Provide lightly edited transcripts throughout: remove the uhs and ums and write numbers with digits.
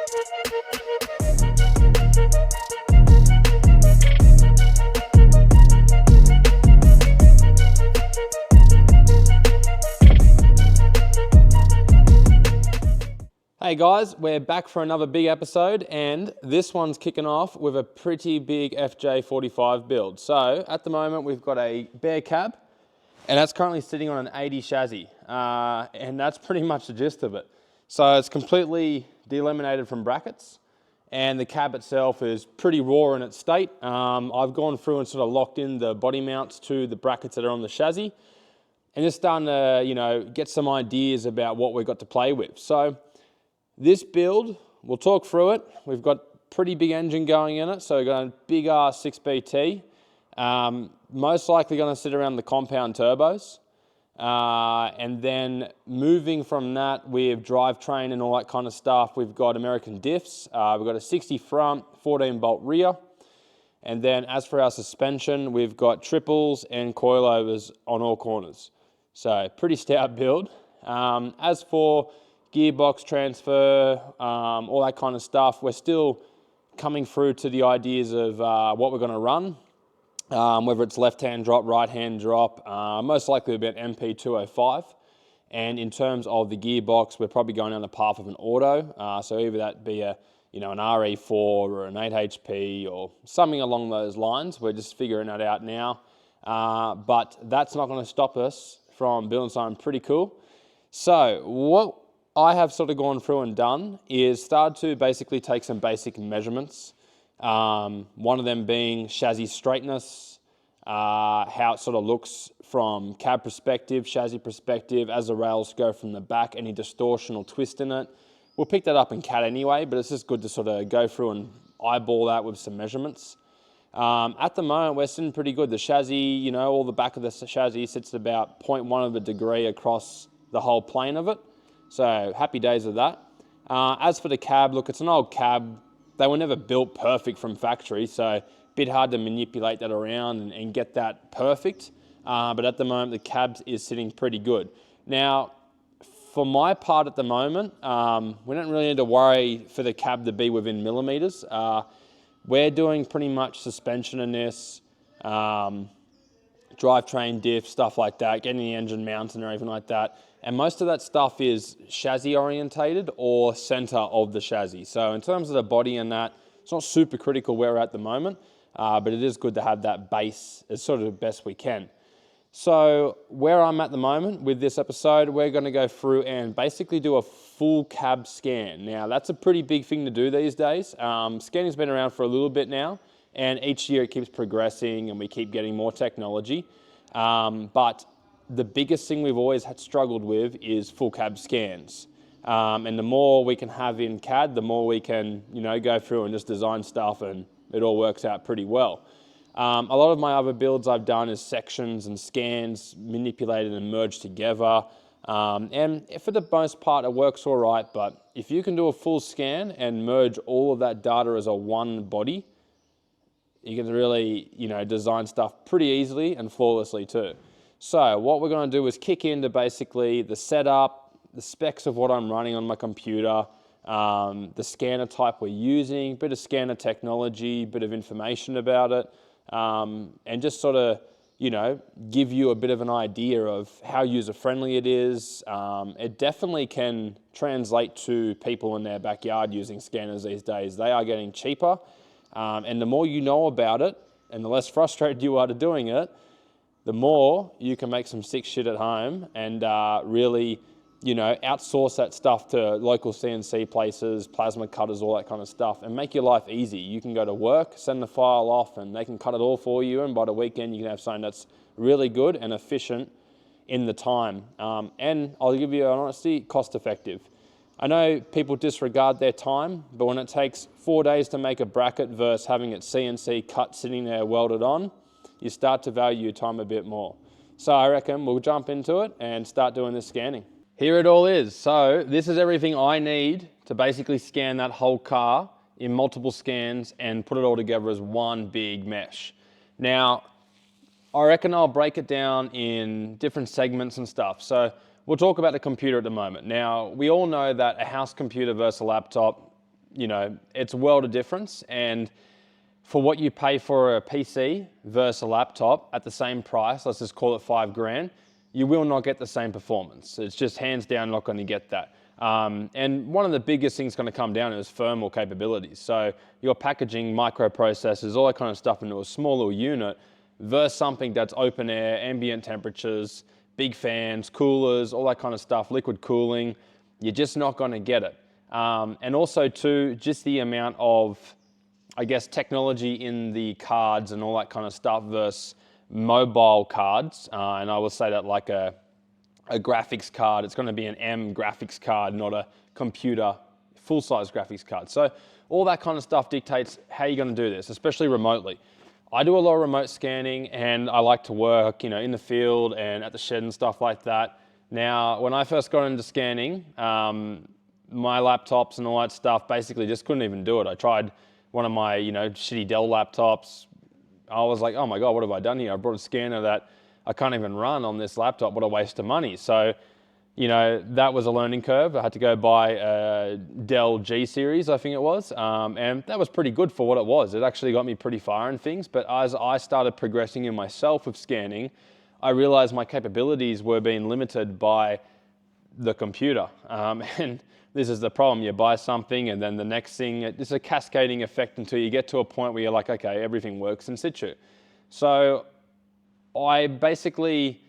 Hey guys, we're back for another big episode, and this one's kicking off with a pretty big FJ45 build. So at the moment we've got a bare cab, and that's currently sitting on an 80 chassis, and that's pretty much the gist of it. So it's completely delaminated from brackets, and the cab itself is pretty raw in its state. I've gone through and sort of locked in the body mounts to the brackets that are on the chassis, and just starting to get some ideas about what we've got to play with. So this build, we'll talk through it. We've got pretty big engine going in it, so we've got a big R6BT. Most likely going to sit around the compound turbos. And then moving from that with drivetrain and all that kind of stuff, we've got American diffs. We've got a 60 front, 14 bolt rear. And then as for our suspension, we've got triples and coilovers on all corners. So pretty stout build. As for gearbox transfer, all that kind of stuff, we're still coming through to the ideas of what we're going to run, whether it's left-hand drop, right-hand drop, most likely about MP205. And in terms of the gearbox, we're probably going down the path of an auto, so either that be an RE4 or an 8 HP or something along those lines. We're just figuring that out now, but that's not going to stop us from building something pretty cool. So what I have sort of gone through and done is started to basically take some basic measurements. One of them being chassis straightness, how it sort of looks from cab perspective, chassis perspective, as the rails go from the back, any distortion or twist in it. We'll pick that up in CAD anyway, but it's just good to sort of go through and eyeball that with some measurements. At the moment, we're sitting pretty good. The chassis, all the back of the chassis sits at about 0.1 of a degree across the whole plane of it. So happy days with that. As for the cab, look, it's an old cab. They were never built perfect from factory, so a bit hard to manipulate that around and get that perfect. But at the moment, the cab is sitting pretty good. Now, for my part at the moment, we don't really need to worry for the cab to be within millimeters. We're doing pretty much suspension in this, drivetrain, diff, stuff like that, getting the engine mounted and everything like that. And most of that stuff is chassis orientated or center of the chassis. So in terms of the body and that, it's not super critical where we're at the moment, but it is good to have that base as sort of the best we can. So where I'm at the moment with this episode, we're going to go through and basically do a full cab scan. Now that's a pretty big thing to do these days. Scanning's been around for a little bit now, and each year it keeps progressing and we keep getting more technology. But the biggest thing we've always struggled with is full cab scans. And the more we can have in CAD, the more we can, go through and just design stuff, and it all works out pretty well. A lot of my other builds I've done is sections and scans manipulated and merged together. And for the most part, it works all right. But if you can do a full scan and merge all of that data as a one body, you can really, design stuff pretty easily and flawlessly too. So what we're going to do is kick into basically the setup, the specs of what I'm running on my computer, the scanner type we're using, bit of scanner technology, bit of information about it, and just sort of, give you a bit of an idea of how user-friendly it is. It definitely can translate to people in their backyard using scanners these days. They are getting cheaper, and the more you know about it, and the less frustrated you are to doing it, the more you can make some sick shit at home and really, outsource that stuff to local CNC places, plasma cutters, all that kind of stuff, and make your life easy. You can go to work, send the file off, and they can cut it all for you, and by the weekend you can have something that's really good and efficient in the time. And I'll give you an honesty, cost effective. I know people disregard their time, but when it takes 4 days to make a bracket versus having it CNC cut sitting there welded on, you start to value your time a bit more. So I reckon we'll jump into it and start doing this scanning. Here it all is. So this is everything I need to basically scan that whole car in multiple scans and put it all together as one big mesh. Now, I reckon I'll break it down in different segments and stuff. So we'll talk about the computer at the moment. Now, we all know that a house computer versus a laptop, you know, it's a world of difference. And for what you pay for a PC versus a laptop at the same price, let's just call it $5,000, you will not get the same performance. It's just hands down not going to get that. And one of the biggest things going to come down is thermal capabilities. So you're packaging microprocessors, all that kind of stuff into a small little unit versus something that's open air, ambient temperatures, big fans, coolers, all that kind of stuff, liquid cooling. You're just not going to get it. And also too, just the amount of, I guess, technology in the cards and all that kind of stuff versus mobile cards. And I will say that like a graphics card, it's going to be an M graphics card, not a computer full-size graphics card. So all that kind of stuff dictates how you're going to do this, especially remotely. I do a lot of remote scanning, and I like to work, you know, in the field and at the shed and stuff like that. Now, when I first got into scanning, my laptops and all that stuff basically just couldn't even do it. I tried one of my, you know, shitty Dell laptops. I was like, oh my God, what have I done here? I brought a scanner that I can't even run on this laptop. What a waste of money. So, you know, that was a learning curve. I had to go buy a Dell G series, I think it was. And that was pretty good for what it was. It actually got me pretty far in things. But as I started progressing in myself with scanning, I realized my capabilities were being limited by the computer. And this is the problem. You buy something and then the next thing, it's a cascading effect until you get to a point where you're like, okay, everything works in situ. So I basically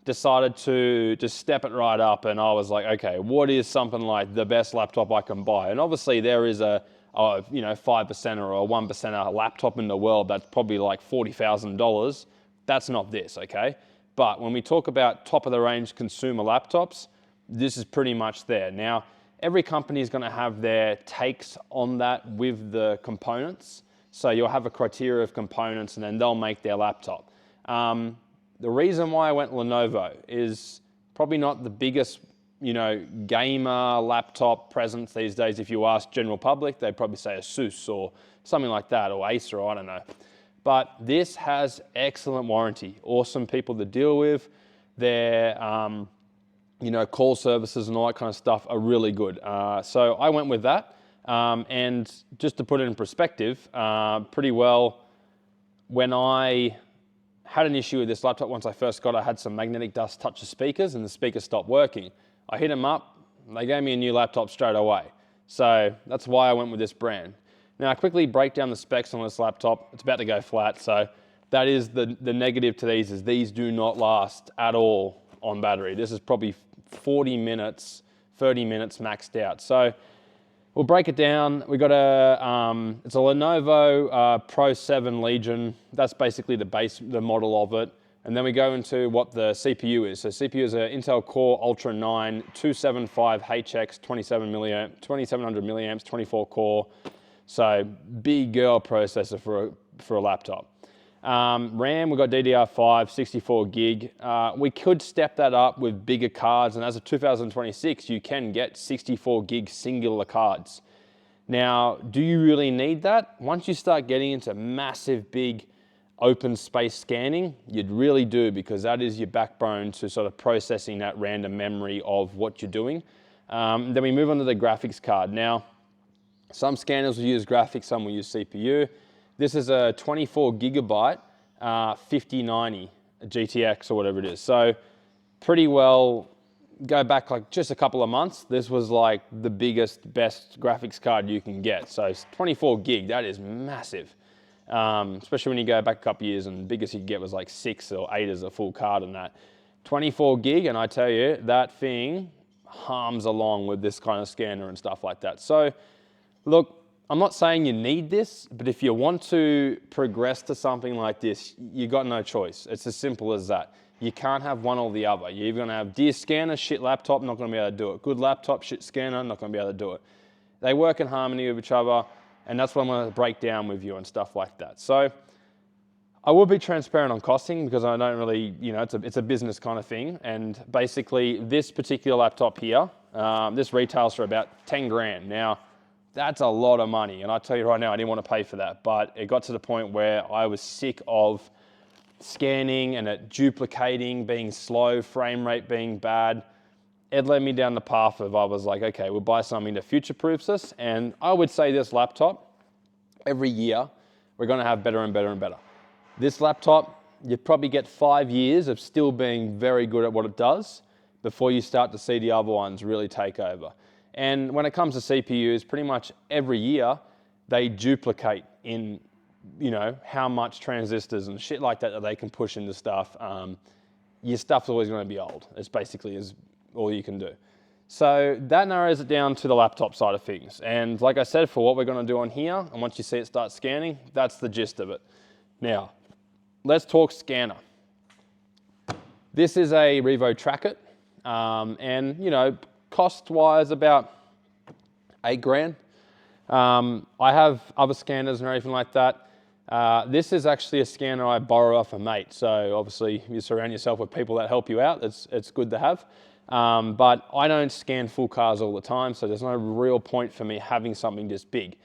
decided to just step it right up, and I was like, okay, what is something like the best laptop I can buy? And obviously there is a 5% or a 1% laptop in the world that's probably like $40,000. That's not this, okay? But when we talk about top of the range consumer laptops, this is pretty much there. Now, every company is going to have their takes on that with the components. So you'll have a criteria of components and then they'll make their laptop. The reason why I went Lenovo is probably not the biggest, you know, gamer laptop presence these days. If you ask general public, they'd probably say Asus or something like that, or Acer, or I don't know. But this has excellent warranty, awesome people to deal with. Their, you know, call services and all that kind of stuff are really good. So I went with that. And just to put it in perspective, pretty well, when I had an issue with this laptop once I first got it, I had some magnetic dust touch the speakers and the speakers stopped working. I hit them up, they gave me a new laptop straight away. So that's why I went with this brand. Now I quickly break down the specs on this laptop. It's about to go flat, so that is the negative to these, is these do not last at all on battery. This is probably 40 minutes, 30 minutes maxed out. So we'll break it down. We got it's a Lenovo Pro 7 Legion. That's basically the model of it. And then we go into what the CPU is. So CPU is an Intel Core Ultra 9 275HX 2700 milliamps, 24 core. So big girl processor for a laptop. RAM, we've got DDR5, 64 gig. We could step that up with bigger cards, and as of 2026, you can get 64 gig singular cards. Now, do you really need that? Once you start getting into massive, big, open space scanning, you'd really do, because that is your backbone to sort of processing that random memory of what you're doing. Then we move on to the graphics card. Now, some scanners will use graphics, some will use CPU. This is a 24 gigabyte 5090 GTX or whatever it is. So pretty well, go back like just a couple of months, this was like the biggest, best graphics card you can get. So 24 gig, that is massive. Especially when you go back a couple of years, and the biggest you could get was like 6 or 8 as a full card and that. 24 gig, and I tell you, that thing hums along with this kind of scanner and stuff like that. So look, I'm not saying you need this, but if you want to progress to something like this, you got no choice. It's as simple as that. You can't have one or the other. You're either going to have dear scanner, shit laptop, not going to be able to do it. Good laptop, shit scanner, not going to be able to do it. They work in harmony with each other, and that's what I'm going to break down with you and stuff like that. So I will be transparent on costing, because I don't really, you know, it's a business kind of thing. And basically this particular laptop here, this retails for about 10 grand. Now, that's a lot of money, and I tell you right now, I didn't want to pay for that, but it got to the point where I was sick of scanning and it duplicating, being slow, frame rate being bad. it led me down the path of, I was like, okay, we'll buy something that future-proofs us. And I would say this laptop, every year, we're gonna have better and better and better. This laptop, you probably get 5 years of still being very good at what it does before you start to see the other ones really take over. And when it comes to CPUs, pretty much every year, they duplicate in, you know, how much transistors and shit like that that they can push into stuff. Your stuff's always gonna be old. It's basically all you can do. So that narrows it down to the laptop side of things. And like I said, for what we're gonna do on here, and once you see it start scanning, that's the gist of it. Now, let's talk scanner. This is a Revo Trackit, and you know, cost-wise about $8 grand. I have other scanners and everything like that. This is actually a scanner I borrow off a mate, so obviously you surround yourself with people that help you out. It's good to have. But I don't scan full cars all the time, so there's no real point for me having something this big.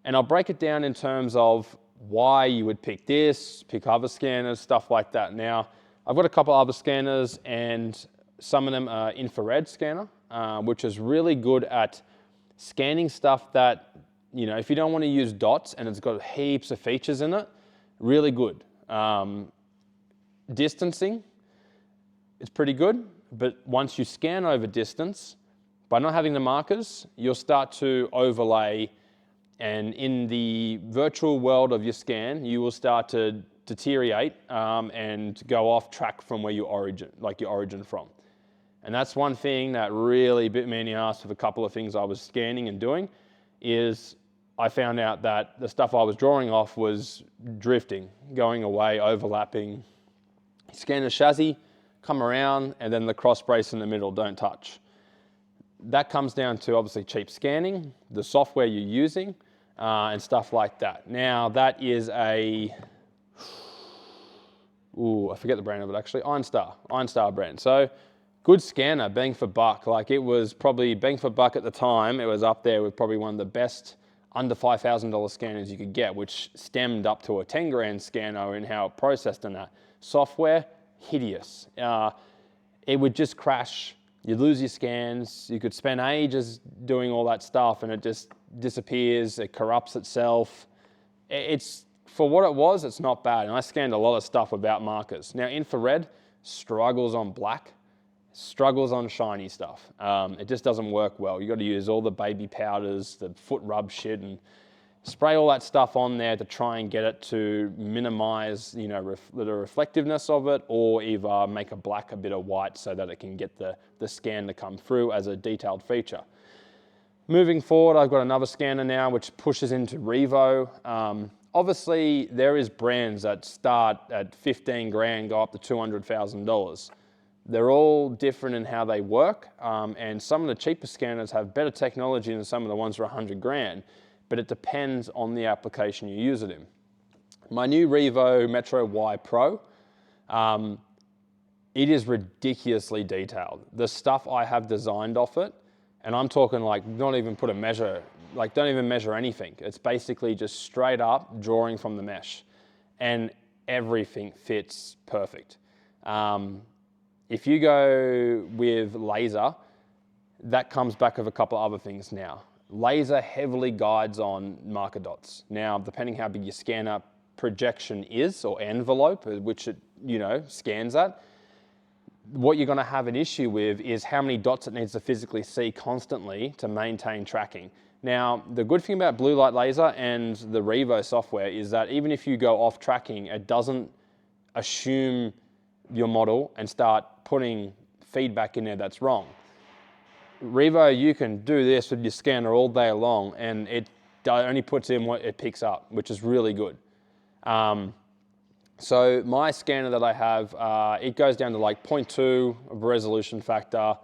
And I'll break it down in terms of why you would pick this, pick other scanners, stuff like that. Now, I've got a couple other scanners, and some of them are infrared scanner, which is really good at scanning stuff that, you know, if you don't want to use dots and it's got heaps of features in it, really good. Distancing, it's pretty good, but once you scan over distance, by not having the markers, you'll start to overlay, and in the virtual world of your scan, you will start to deteriorate and go off track from where your origin from. And that's one thing that really bit me in the ass with a couple of things I was scanning and doing, is I found out that the stuff I was drawing off was drifting, going away, overlapping. Scan the chassis, come around, and then the cross brace in the middle don't touch. That comes down to obviously cheap scanning, the software you're using, and stuff like that. Now that is I forget the brand of it actually, Ironstar brand. So good scanner, bang for buck. Like, it was probably bang for buck at the time. It was up there with probably one of the best under $5,000 scanners you could get, which stemmed up to a 10 grand scanner in how it processed in that. Software, hideous. It would just crash. You'd lose your scans. You could spend ages doing all that stuff and it just disappears. It corrupts itself. It's, for what it was, it's not bad. And I scanned a lot of stuff without markers. Now, infrared struggles on black, struggles on shiny stuff. It just doesn't work well. You got to use all the baby powders, the foot rub shit, and spray all that stuff on there to try and get it to minimize, you know, the reflectiveness of it, or either make a black a bit of white so that it can get the scan to come through as a detailed feature. Moving forward, I've got another scanner now which pushes into Revo. Obviously, there is brands that start at 15 grand, go up to $200,000. They're all different in how they work, and some of the cheaper scanners have better technology than some of the ones that are 100 grand, but it depends on the application you use it in. My new Revo Metro Y Pro, it is ridiculously detailed. The stuff I have designed off it, and I'm talking like not even put a measure, like don't even measure anything. It's basically just straight up drawing from the mesh, and everything fits perfect. If you go with laser, that comes back with a couple of other things now. Laser heavily guides on marker dots. Now, depending how big your scanner projection is, or envelope, which it, you know, scans at, what you're gonna have an issue with is how many dots it needs to physically see constantly to maintain tracking. Now, the good thing about blue light laser and the Revo software is that even if you go off tracking, it doesn't assume your model and start putting feedback in there that's wrong. Revo, you can do this with your scanner all day long and it only puts in what it picks up, which is really good. So my scanner that I have, it goes down to like 0.2 of resolution factor,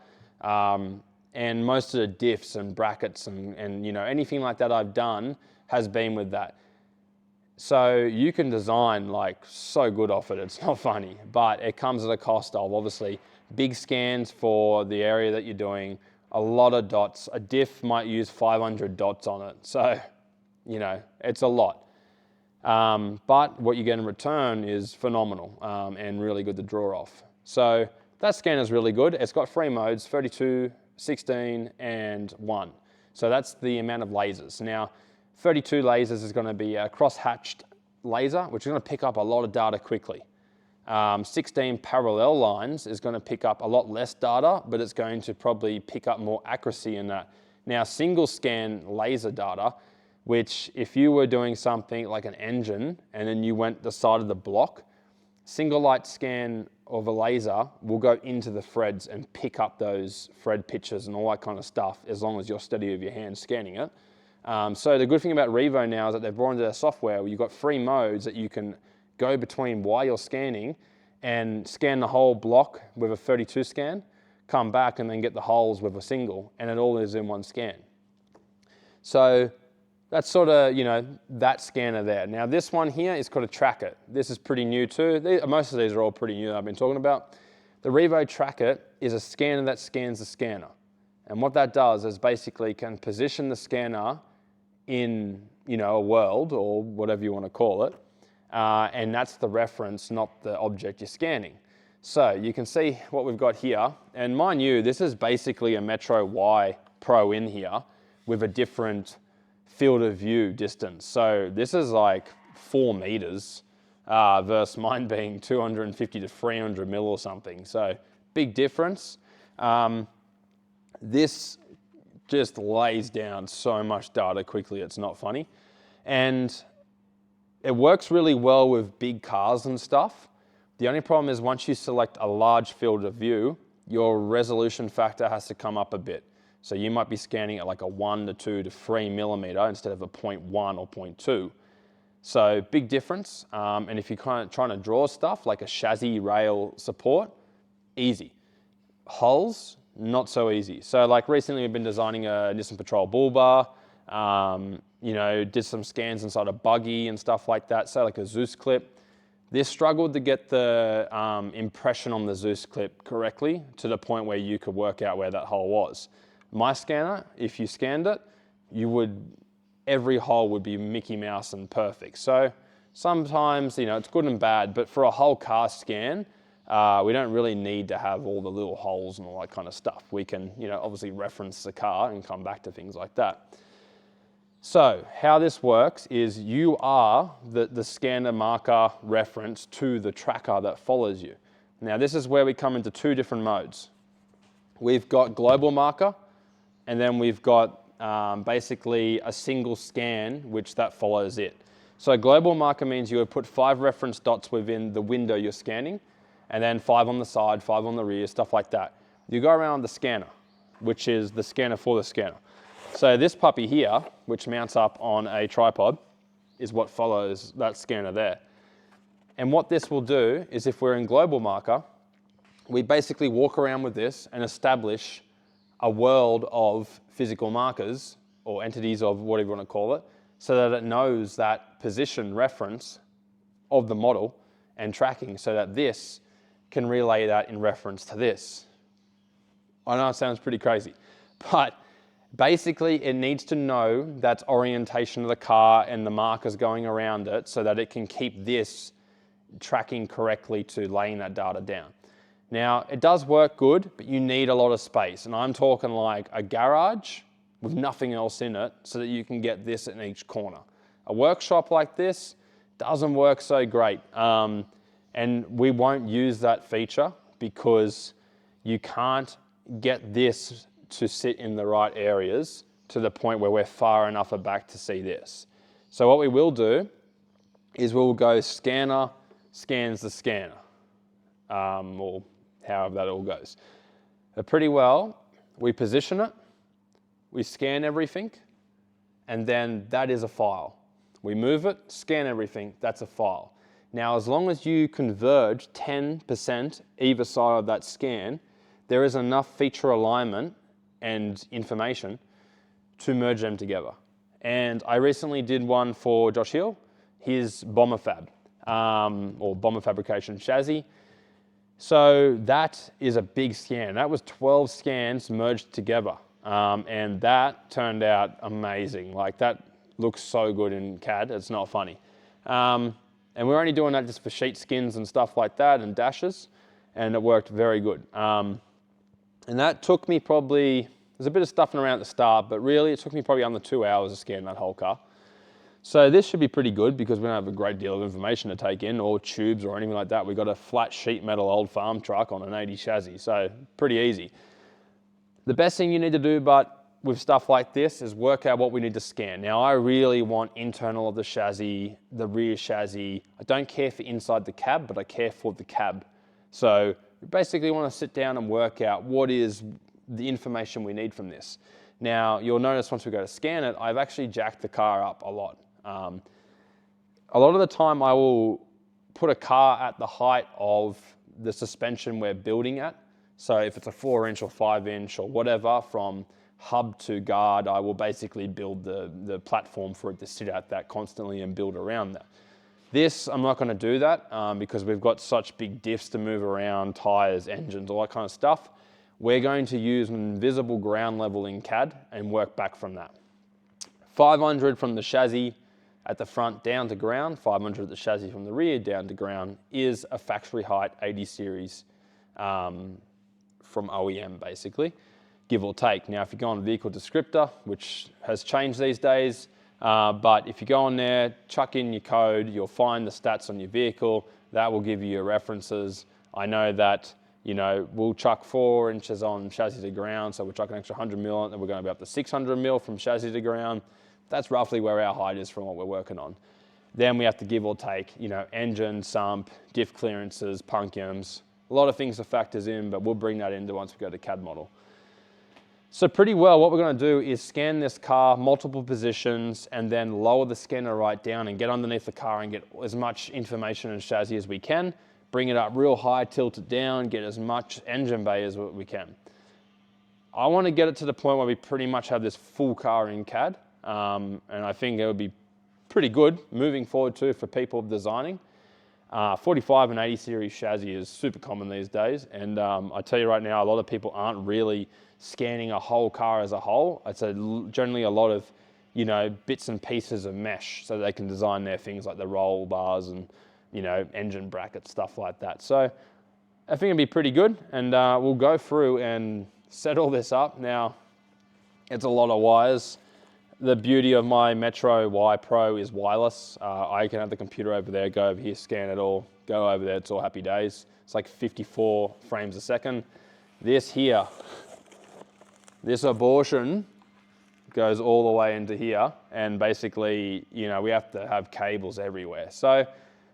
and most of the diffs and brackets and you know, anything like that I've done has been with that. So you can design like so good off it, it's not funny, but it comes at a cost of obviously big scans for the area that you're doing, a lot of dots. A diff might use 500 dots on it. So, you know, it's a lot. But what you get in return is phenomenal and really good to draw off. So that scanner is really good. It's got 3 modes, 32, 16, and 1. So that's the amount of lasers. Now, 32 lasers is going to be a cross-hatched laser, which is going to pick up a lot of data quickly. 16 parallel lines is going to pick up a lot less data, but it's going to probably pick up more accuracy in that. Now, single scan laser data, which if you were doing something like an engine and then you went the side of the block, single light scan of a laser will go into the threads and pick up those thread pitches and all that kind of stuff as long as you're steady with your hand scanning it. So the good thing about Revo now is that they've brought into their software where you've got 3 modes that you can go between while you're scanning and scan the whole block with a 32 scan, come back and then get the holes with a single, and it all is in one scan. So that's sort of, you know, that scanner there. Now this one here is called a Track It. This is pretty new too. Most of these are all pretty new that I've been talking about. The Revo Track It is a scanner that scans the scanner. And what that does is basically can position the scanner in, you know, a world or whatever you want to call it. And that's the reference, not the object you're scanning. So you can see what we've got here. And mind you, this is basically a Metro Y Pro in here with a different field of view distance. So this is like 4 meters versus mine being 250 to 300 mil or something. So big difference. This just lays down so much data quickly, it's not funny. And it works really well with big cars and stuff. The only problem is once you select a large field of view, your resolution factor has to come up a bit. So you might be scanning at like a 1 to 2 to 3 millimeter instead of a 0.1 or 0.2. So big difference. And if you're kind of trying to draw stuff like a chassis rail support, easy. Hulls, not so easy. So like recently we've been designing a Nissan Patrol bull bar, you know, did some scans inside a buggy and stuff like that, so like a Zeus clip. This struggled to get the impression on the Zeus clip correctly to the point where you could work out where that hole was. My scanner, if you scanned it, every hole would be Mickey Mouse and perfect. So sometimes, you know, it's good and bad, but for a whole car scan, we don't really need to have all the little holes and all that kind of stuff. We can, you know, obviously reference the car and come back to things like that. So how this works is you are the scanner marker reference to the tracker that follows you. Now this is where we come into 2 different modes. We've got global marker, and then we've got basically a single scan which that follows it. So global marker means you would put 5 reference dots within the window you're scanning, and then 5 on the side, 5 on the rear, stuff like that. You go around the scanner, which is the scanner for the scanner. So this puppy here, which mounts up on a tripod, is what follows that scanner there. And what this will do is if we're in global marker, we basically walk around with this and establish a world of physical markers or entities of whatever you want to call it, so that it knows that position reference of the model and tracking so that this can relay that in reference to this. I know it sounds pretty crazy, but basically it needs to know that orientation of the car and the markers going around it so that it can keep this tracking correctly to laying that data down. Now, it does work good, but you need a lot of space. And I'm talking like a garage with nothing else in it so that you can get this in each corner. A workshop like this doesn't work so great. And we won't use that feature because you can't get this to sit in the right areas to the point where we're far enough back to see this. So what we will do is we'll go scanner scans the scanner, or however that all goes. But pretty well, we position it, we scan everything, and then that is a file. We move it, scan everything, that's a file. Now, as long as you converge 10% either side of that scan, there is enough feature alignment and information to merge them together. And I recently did one for Josh Hill, his bomber fab, or bomber fabrication chassis. So that is a big scan. That was 12 scans merged together. And that turned out amazing. Like, that looks so good in CAD, it's not funny. And we're only doing that just for sheet skins and stuff like that and dashes. and it worked very good. And that took me probably, there's a bit of stuffing around at the start, but really it took me probably under 2 hours to scan that whole car. So this should be pretty good because we don't have a great deal of information to take in, or tubes or anything like that. We've got a flat sheet metal old farm truck on an 80 chassis, so pretty easy. The best thing you need to do, but with stuff like this, is work out what we need to scan. Now, I really want internal of the chassis, the rear chassis. I don't care for inside the cab, but I care for the cab. So we basically want to sit down and work out what is the information we need from this. Now, you'll notice once we go to scan it, I've actually jacked the car up a lot. A lot of the time I will put a car at the height of the suspension we're building at. So if it's a 4-inch or 5-inch or whatever, from hub to guard, I will basically build the platform for it to sit at that constantly and build around that. This, I'm not going to do that because we've got such big diffs to move around, tires, engines, all that kind of stuff. We're going to use an invisible ground level in CAD and work back from that. 500 from the chassis at the front down to ground, 500 at the chassis from the rear down to ground is a factory height 80 series from OEM basically, give or take. Now if you go on vehicle descriptor, which has changed these days, but if you go on there, chuck in your code, you'll find the stats on your vehicle, that will give you your references. I know that, you know, we'll chuck 4 inches on chassis to ground, so we'll chuck an extra 100 mil, and we're going to be up to 600 mil from chassis to ground. That's roughly where our height is from what we're working on. Then we have to give or take, you know, engine, sump, diff clearances, punctums, a lot of things that factors in, but we'll bring that into once we go to CAD model. So pretty well, what we're going to do is scan this car multiple positions and then lower the scanner right down and get underneath the car and get as much information and chassis as we can, bring it up real high, tilt it down, get as much engine bay as we can. I want to get it to the point where we pretty much have this full car in CAD. And I think it would be pretty good moving forward too for people designing. 45 and 80 series chassis is super common these days, and I tell you right now, a lot of people aren't really scanning a whole car as a whole. It's generally a lot of, you know, bits and pieces of mesh, so they can design their things like the roll bars and, you know, engine brackets, stuff like that. So I think it'd be pretty good, and we'll go through and set all this up. Now, it's a lot of wires. The beauty of my Metro Y Pro is wireless. I can have the computer over there, go over here, scan it all, go over there, it's all happy days. It's like 54 frames a second. This here, this abortion goes all the way into here, and basically, you know, we have to have cables everywhere. So,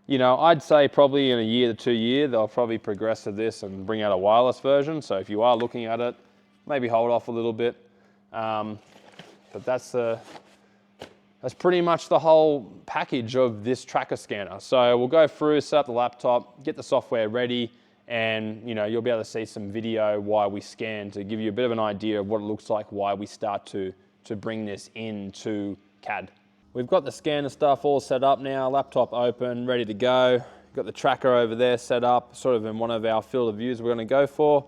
you know, I'd say probably in a year to 2 years, they'll probably progress to this and bring out a wireless version. So if you are looking at it, maybe hold off a little bit. But that's pretty much the whole package of this tracker scanner. So we'll go through, set up the laptop, get the software ready, and you know, you'll be able to see some video while we scan to give you a bit of an idea of what it looks like while we start to bring this into CAD. We've got the scanner stuff all set up now, laptop open, ready to go. Got the tracker over there set up, sort of in one of our field of views we're going to go for.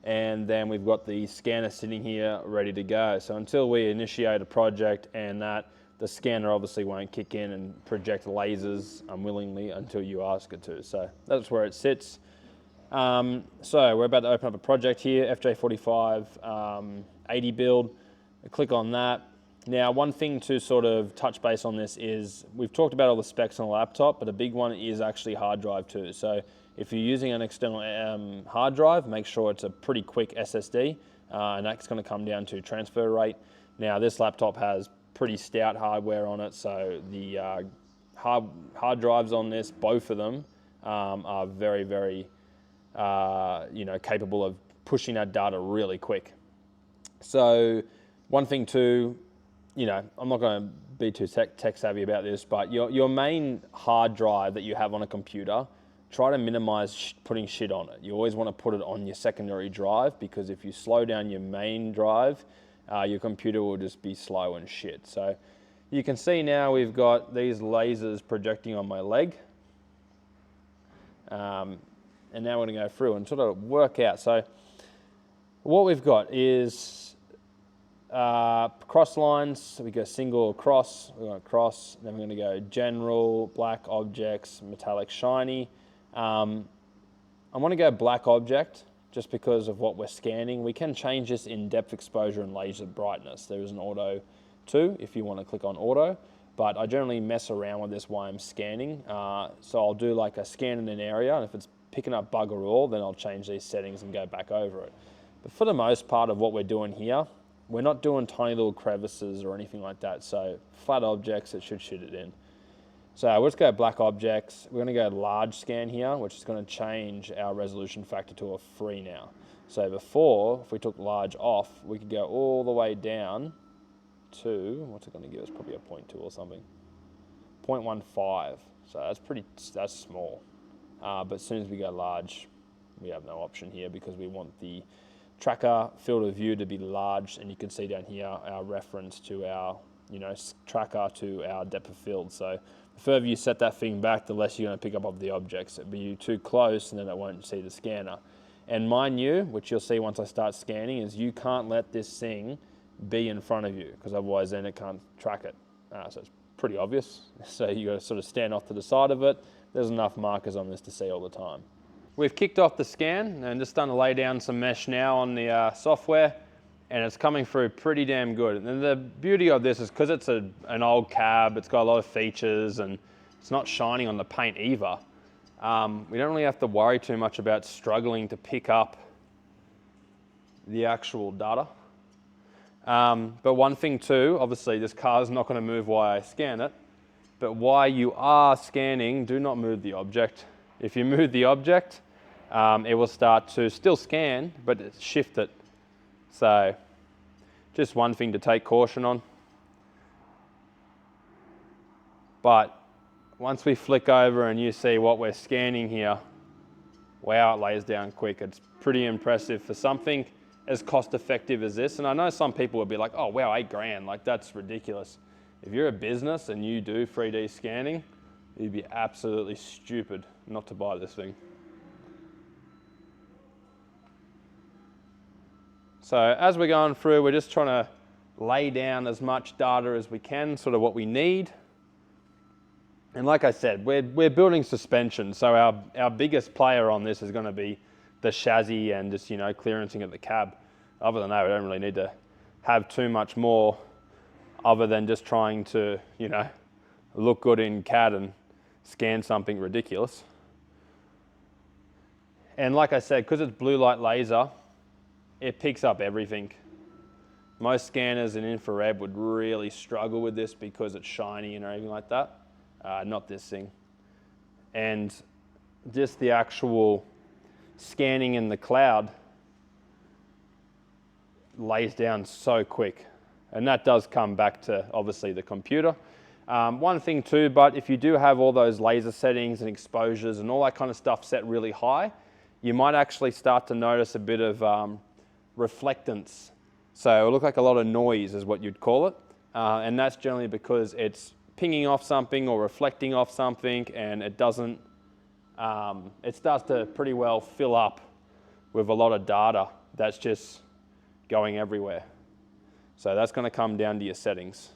And then we've got the scanner sitting here ready to go. So until we initiate a project and that, the scanner obviously won't kick in and project lasers unwillingly until you ask it to. So that's where it sits. So we're about to open up a project here, FJ45 80 build. Click on that. Now, one thing to sort of touch base on this is we've talked about all the specs on the laptop, but a big one is actually hard drive too. So if you're using an external hard drive, make sure it's a pretty quick SSD, and that's going to come down to transfer rate. Now, this laptop has pretty stout hardware on it, so the hard drives on this, both of them, are very, very you know, capable of pushing that data really quick. So one thing too, you know, I'm not going to be too tech savvy about this, but your main hard drive that you have on a computer, try to minimize putting shit on it. You always want to put it on your secondary drive, because if you slow down your main drive, your computer will just be slow and shit. So you can see now we've got these lasers projecting on my leg. And now we're going to go through and sort of work out. So what we've got is cross lines. So we go single across, we're going to cross, then we're going to go general, black objects, metallic, shiny. I'm I want to go black object just because of what we're scanning. We can change this in depth exposure and laser brightness. There is an auto too if you want to click on auto, but I generally mess around with this while I'm scanning. So I'll do like a scan in an area, and if it's picking up bugger all, then I'll change these settings and go back over it. But for the most part of what we're doing here, we're not doing tiny little crevices or anything like that. So flat objects, it should shoot it in. So let's go black objects. We're going to go large scan here, which is going to change our resolution factor to a 3 now. So before, if we took large off, we could go all the way down to, what's it going to give us? Probably a 0.2 or something. 0.15. So that's small. But as soon as we go large, we have no option here because we want the tracker field of view to be large, and you can see down here our reference to our tracker to our depth of field. So the further you set that thing back, the less you're going to pick up of the objects. It'll be too close and then it won't see the scanner. And mind you, which you'll see once I start scanning, is you can't let this thing be in front of you because otherwise then it can't track it. So it's pretty obvious. So you got to sort of stand off to the side of it. There's enough markers on this to see all the time. We've kicked off the scan and just done to lay down some mesh now on the software, and it's coming through pretty damn good. And the beauty of this is because it's an old cab, it's got a lot of features and it's not shining on the paint either. We don't really have to worry too much about struggling to pick up the actual data. But one thing too, obviously this car is not going to move while I scan it, but while you are scanning, do not move the object. If you move the object, it will start to still scan, but shift it. So just one thing to take caution on. But once we flick over and you see what we're scanning here, wow, it lays down quick. It's pretty impressive for something as cost effective as this. And I know some people would be like, oh wow, $8 grand, like that's ridiculous. If you're a business and you do 3D scanning, you'd be absolutely stupid not to buy this thing. So as we're going through, we're just trying to lay down as much data as we can, sort of what we need. And like I said, we're building suspension, so our biggest player on this is going to be the chassis and just clearancing of the cab. Other than that, we don't really need to have too much more other than just trying to look good in CAD and scan something ridiculous. And like I said, because it's blue light laser, it picks up everything. Most scanners in infrared would really struggle with this because it's shiny and everything like that. Not this thing. And just the actual scanning in the cloud lays down so quick. And that does come back to obviously the computer. One thing too, but if you do have all those laser settings and exposures and all that kind of stuff set really high, you might actually start to notice a bit of reflectance. So it'll look like a lot of noise is what you'd call it. And that's generally because it's pinging off something or reflecting off something, and it doesn't, it starts to pretty well fill up with a lot of data that's just going everywhere. So that's going to come down to your settings.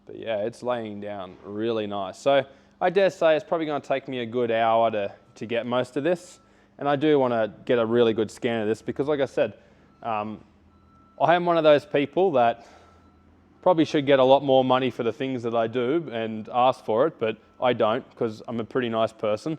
But yeah, it's laying down really nice. So I dare say it's probably going to take me a good hour to get most of this. And I do want to get a really good scan of this because like I said, I am one of those people that probably should get a lot more money for the things that I do and ask for it, but I don't because I'm a pretty nice person.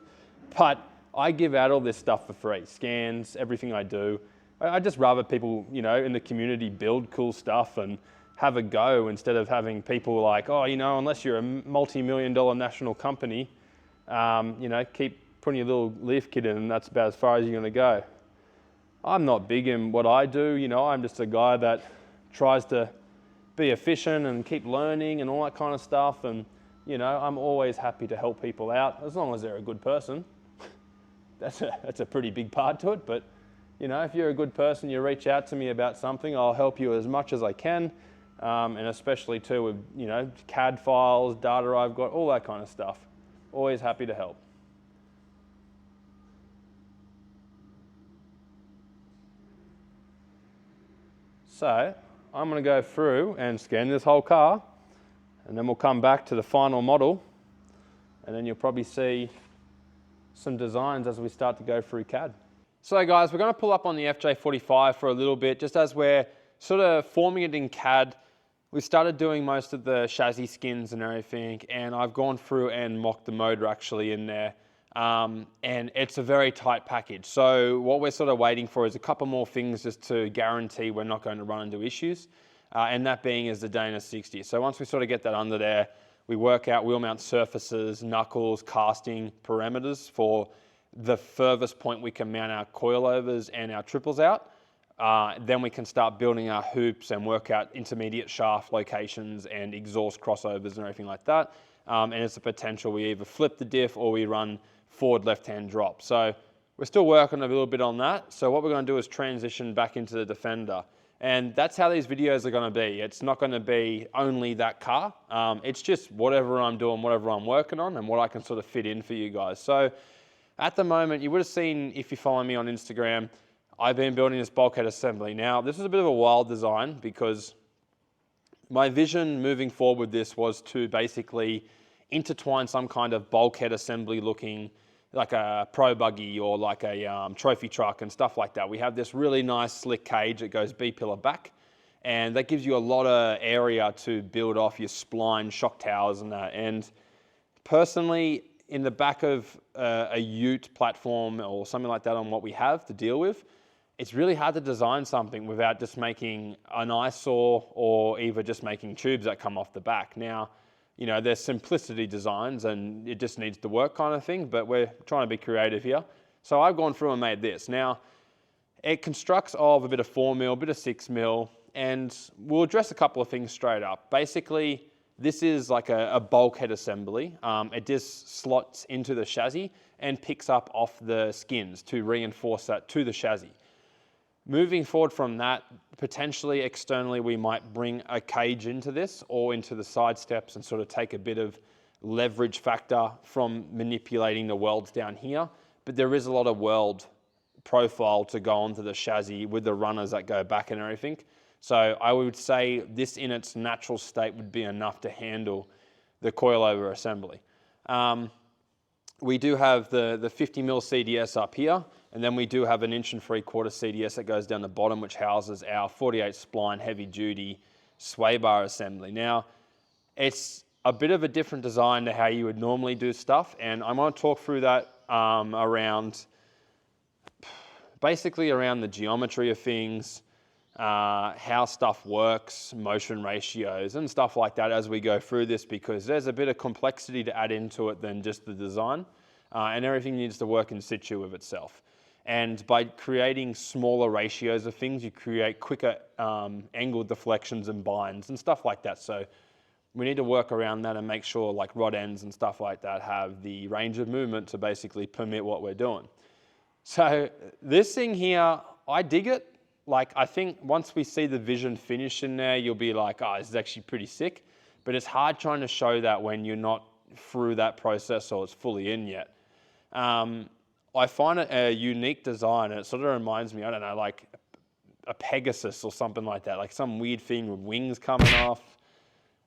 But I give out all this stuff for free, scans, everything I do. I just rather people, in the community build cool stuff and have a go instead of having people like, oh, unless you're a multi-million-dollar national company, keep putting your little leaf kit in and that's about as far as you're going to go. I'm not big in what I do, I'm just a guy that tries to be efficient and keep learning and all that kind of stuff. And, I'm always happy to help people out as long as they're a good person. That's a pretty big part to it. But, if you're a good person, you reach out to me about something, I'll help you as much as I can. And especially too with, CAD files, data I've got, all that kind of stuff. Always happy to help. So I'm going to go through and scan this whole car, and then we'll come back to the final model and then you'll probably see some designs as we start to go through CAD. So guys, we're going to pull up on the FJ45 for a little bit, just as we're sort of forming it in CAD. We started doing most of the chassis skins and everything, and I've gone through and mocked the motor actually in there. And it's a very tight package. So what we're sort of waiting for is a couple more things just to guarantee we're not going to run into issues. And that being is the Dana 60. So once we sort of get that under there, we work out wheel mount surfaces, knuckles, casting parameters for the furthest point we can mount our coilovers and our triples out. Then we can start building our hoops and work out intermediate shaft locations and exhaust crossovers and everything like that. And it's a potential we either flip the diff or we run forward left-hand drop. So we're still working a little bit on that. So what we're going to do is transition back into the Defender. And that's how these videos are going to be. It's not going to be only that car. It's just whatever I'm doing, whatever I'm working on, and what I can sort of fit in for you guys. So at the moment, you would have seen, if you follow me on Instagram, I've been building this bulkhead assembly. Now, this is a bit of a wild design because my vision moving forward with this was to basically intertwine some kind of bulkhead assembly looking like a pro buggy or like a trophy truck and stuff like that. We have this really nice slick cage that goes B-pillar back, and that gives you a lot of area to build off your spline, shock towers and that. And personally, in the back of a ute platform or something like that on what we have to deal with, it's really hard to design something without just making an eyesore or either just making tubes that come off the back. Now, you know, there's simplicity designs and it just needs to work kind of thing, but we're trying to be creative here. So I've gone through and made this. Now, it constructs of a bit of 4mm, a bit of 6mm, and we'll address a couple of things straight up. Basically, this is like a bulkhead assembly. It just slots into the chassis and picks up off the skins to reinforce that to the chassis. Moving forward from that, potentially externally, we might bring a cage into this or into the side steps and sort of take a bit of leverage factor from manipulating the welds down here. But there is a lot of weld profile to go onto the chassis with the runners that go back and everything. So I would say this in its natural state would be enough to handle the coilover assembly. We do have the 50mm CDS up here, and then we do have an 1.75" CDS that goes down the bottom, which houses our 48 spline heavy duty sway bar assembly. Now, it's a bit of a different design to how you would normally do stuff, and I'm going to talk through that basically around the geometry of things, how stuff works, motion ratios and stuff like that as we go through this, because there's a bit of complexity to add into it than just the design, and everything needs to work in situ with itself. And by creating smaller ratios of things, you create quicker angle deflections and binds and stuff like that. So we need to work around that and make sure like rod ends and stuff like that have the range of movement to basically permit what we're doing. So this thing here, I dig it. Like, I think once we see the vision finish in there, you'll be like, oh, this is actually pretty sick. But it's hard trying to show that when you're not through that process or it's fully in yet. I find it a unique design, and it sort of reminds me, I don't know, like a Pegasus or something like that, like some weird thing with wings coming off.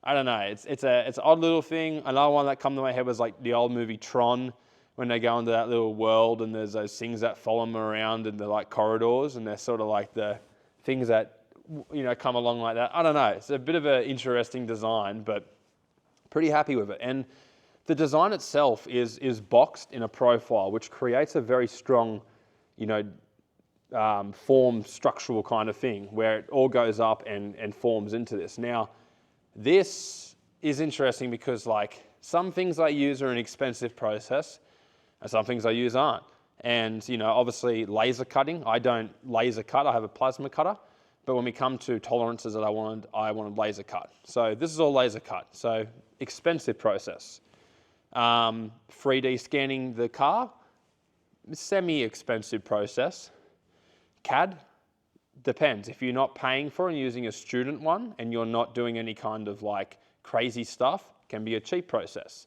I don't know, it's an odd little thing. Another one that come to my head was like the old movie Tron, when they go into that little world and there's those things that follow them around in the like corridors, and they're sort of like the things that, you know, come along like that. I don't know, it's a bit of an interesting design, but pretty happy with it. And the design itself is boxed in a profile, which creates a very strong, you know, form structural kind of thing where it all goes up and forms into this. Now, this is interesting because like some things I use are an expensive process and some things I use aren't. And, you know, obviously laser cutting, I don't laser cut, I have a plasma cutter. But when we come to tolerances that I wanted laser cut. So this is all laser cut, so expensive process. 3D scanning the car, semi-expensive process. CAD, depends. If you're not paying for and using a student one and you're not doing any kind of like crazy stuff, can be a cheap process.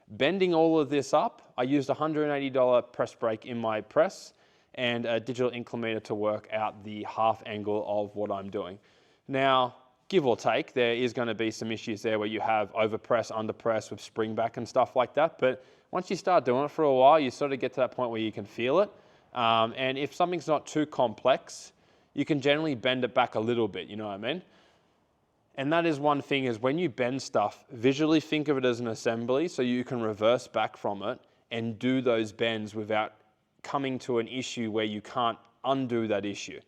Bending all of this up, I used a $180 press brake in my press and a digital inclinometer to work out the half angle of what I'm doing. Now, give or take, there is going to be some issues there where you have overpress, underpress with spring back and stuff like that. But once you start doing it for a while, you sort of get to that point where you can feel it. And if something's not too complex, you can generally bend it back a little bit, you know what I mean? And that is one thing, is when you bend stuff, visually think of it as an assembly so you can reverse back from it and do those bends without coming to an issue where you can't undo that issue.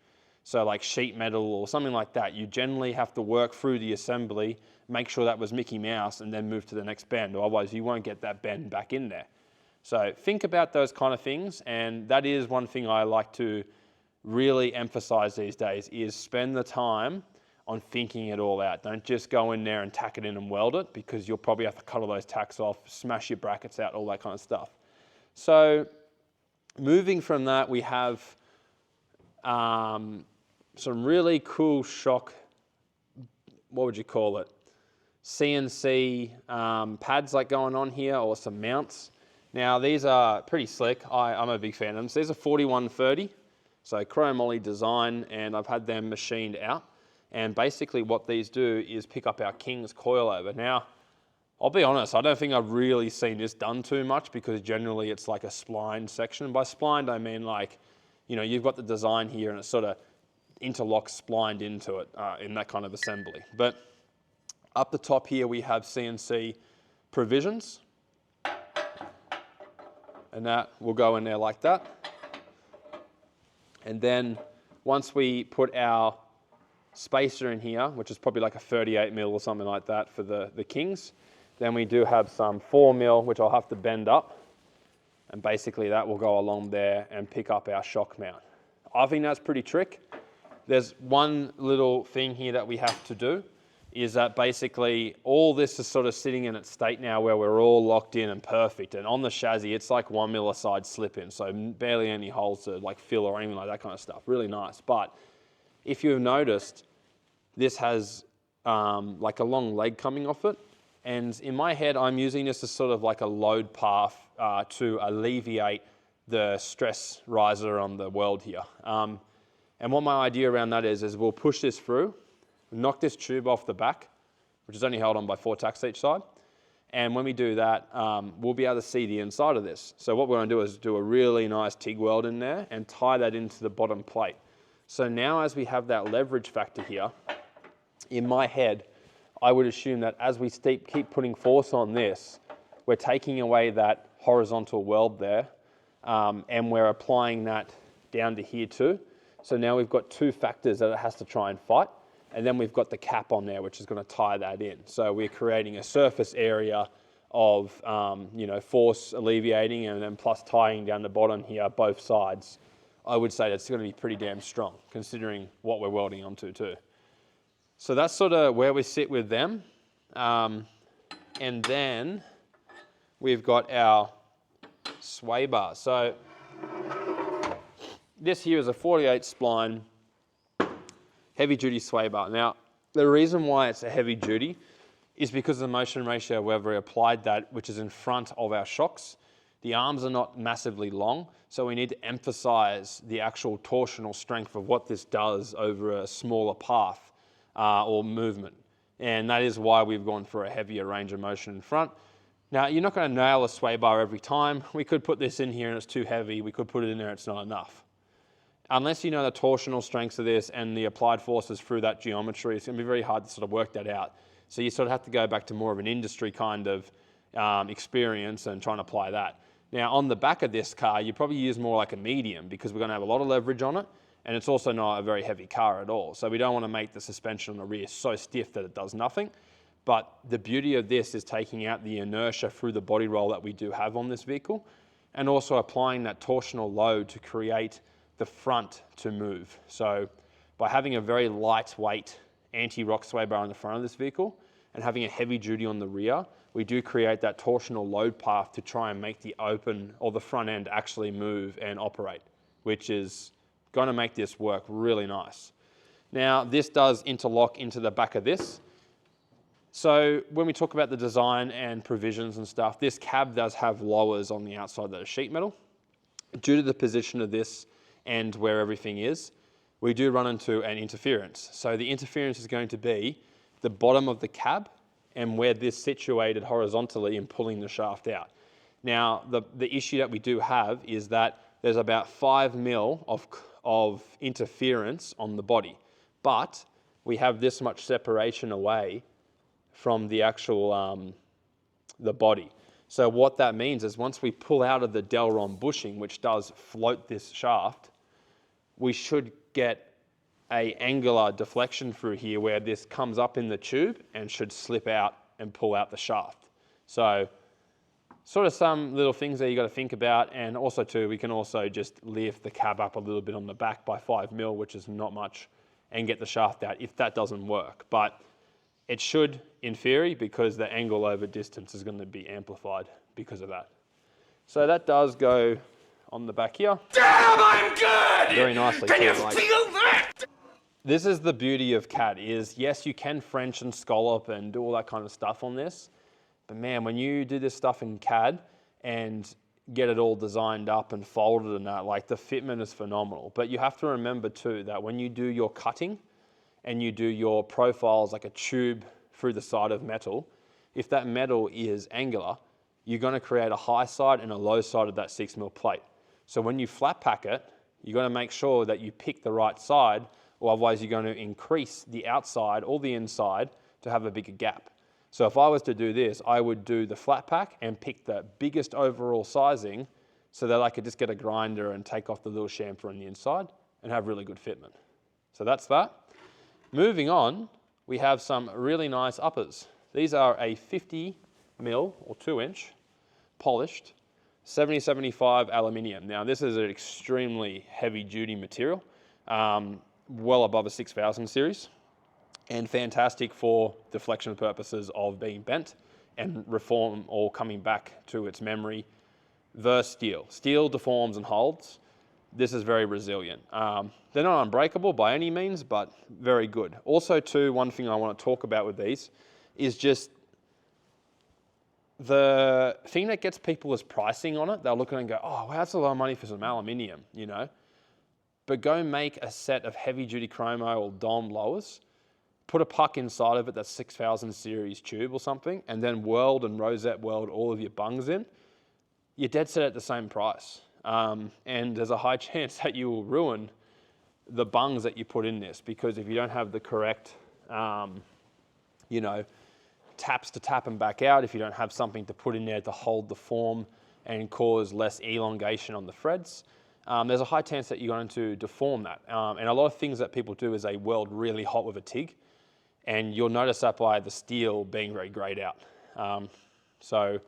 So like sheet metal or something like that, you generally have to work through the assembly, make sure that was Mickey Mouse, and then move to the next bend. Otherwise you won't get that bend back in there. So think about those kind of things, and that is one thing I like to really emphasize these days, is spend the time on thinking it all out. Don't just go in there and tack it in and weld it, because you'll probably have to cut all those tacks off, smash your brackets out, all that kind of stuff. So moving from that, we have some really cool shock, what would you call it? CNC pads like going on here, or some mounts. Now these are pretty slick. I'm a big fan of them. So these are 4130, so chromoly design, and I've had them machined out. And basically what these do is pick up our King's coilover. Now, I'll be honest, I don't think I've really seen this done too much, because generally it's like a splined section. By splined, I mean like, you know, you've got the design here and it's sort of interlocked, splined into it in that kind of assembly. But up the top here, we have CNC provisions. And that will go in there like that. And then once we put our spacer in here, which is probably like a 38 mil or something like that for the Kings, then we do have some 4 mil, which I'll have to bend up. And basically that will go along there and pick up our shock mount. I think that's pretty trick. There's one little thing here that we have to do, is that basically all this is sort of sitting in its state now where we're all locked in and perfect. And on the chassis, it's like 1 mil a side slip in, so barely any holes to like fill or anything like that kind of stuff. Really nice. But if you've noticed, this has like a long leg coming off it. And in my head, I'm using this as sort of like a load path to alleviate the stress riser on the weld here. And what my idea around that is we'll push this through, knock this tube off the back, which is only held on by 4 tacks each side. And when we do that, we'll be able to see the inside of this. So what we're going to do is do a really nice TIG weld in there and tie that into the bottom plate. So now as we have that leverage factor here, in my head, I would assume that as we keep putting force on this, we're taking away that horizontal weld there, and we're applying that down to here too. So now we've got 2 factors that it has to try and fight, and then we've got the cap on there, which is going to tie that in. So we're creating a surface area of you know, force alleviating, and then plus tying down the bottom here, both sides. I would say that's going to be pretty damn strong, considering what we're welding onto too. So that's sort of where we sit with them. And then we've got our sway bar. So this here is a 48 spline heavy duty sway bar. Now, the reason why it's a heavy duty is because of the motion ratio where we applied that, which is in front of our shocks. The arms are not massively long, so we need to emphasize the actual torsional strength of what this does over a smaller path or movement. And that is why we've gone for a heavier range of motion in front. Now, you're not going to nail a sway bar every time. We could put this in here and it's too heavy. We could put it in there, it's not enough. Unless you know the torsional strengths of this and the applied forces through that geometry, it's going to be very hard to sort of work that out. So you sort of have to go back to more of an industry kind of experience and try and apply that. Now, on the back of this car, you probably use more like a medium, because we're going to have a lot of leverage on it, and it's also not a very heavy car at all. So we don't want to make the suspension on the rear so stiff that it does nothing. But the beauty of this is taking out the inertia through the body roll that we do have on this vehicle, and also applying that torsional load to create the front to move. So by having a very lightweight anti-rock sway bar on the front of this vehicle and having a heavy duty on the rear, we do create that torsional load path to try and make the open or the front end actually move and operate, which is going to make this work really nice. Now, this does interlock into the back of this. So when we talk about the design and provisions and stuff, this cab does have lowers on the outside that are sheet metal. Due to the position of this and where everything is, we do run into an interference. So the interference is going to be the bottom of the cab and where this is situated horizontally and pulling the shaft out. Now, the issue that we do have is that there's about 5 mil of interference on the body, but we have this much separation away from the actual, the body. So what that means is once we pull out of the Delron bushing, which does float this shaft, we should get a angular deflection through here where this comes up in the tube and should slip out and pull out the shaft. So sort of some little things that you got to think about. And also too, we can also just lift the cab up a little bit on the back by 5 mil, which is not much, and get the shaft out if that doesn't work. But it should, in theory, because the angle over distance is going to be amplified because of that. So that does go on the back here. Damn, I'm good! Very nicely. Can you too, feel that? This is the beauty of CAD is, yes, you can French and scallop and do all that kind of stuff on this. But man, when you do this stuff in CAD and get it all designed up and folded and that, like the fitment is phenomenal. But you have to remember too that when you do your cutting and you do your profiles like a tube through the side of metal, if that metal is angular, you're going to create a high side and a low side of that 6 mil plate. So when you flat pack it, you got to make sure that you pick the right side, or otherwise you're going to increase the outside or the inside to have a bigger gap. So if I was to do this, I would do the flat pack and pick the biggest overall sizing so that I could just get a grinder and take off the little chamfer on the inside and have really good fitment. So that's that. Moving on, we have some really nice uppers. These are a 50 mil or 2 inch polished 70-75 aluminium. Now this is an extremely heavy duty material, well above a 6000 series, and fantastic for deflection purposes of being bent and reform or coming back to its memory versus steel. Steel deforms and holds. This is very resilient. They're not unbreakable by any means, but very good. Also too, one thing I want to talk about with these is just the thing that gets people is pricing on it. They'll look at it and go, oh, well, that's a lot of money for some aluminium, you know. But go make a set of heavy duty chromo or dome lowers, put a puck inside of it that's 6000 series tube or something, and then weld and rosette weld all of your bungs in, you're dead set at the same price. And there's a high chance that you will ruin the bungs that you put in this, because if you don't have the correct, you know, taps to tap them back out, if you don't have something to put in there to hold the form and cause less elongation on the threads, there's a high chance that you're going to deform that. And a lot of things that people do is they weld really hot with a TIG, and you'll notice that by the steel being very grayed out. So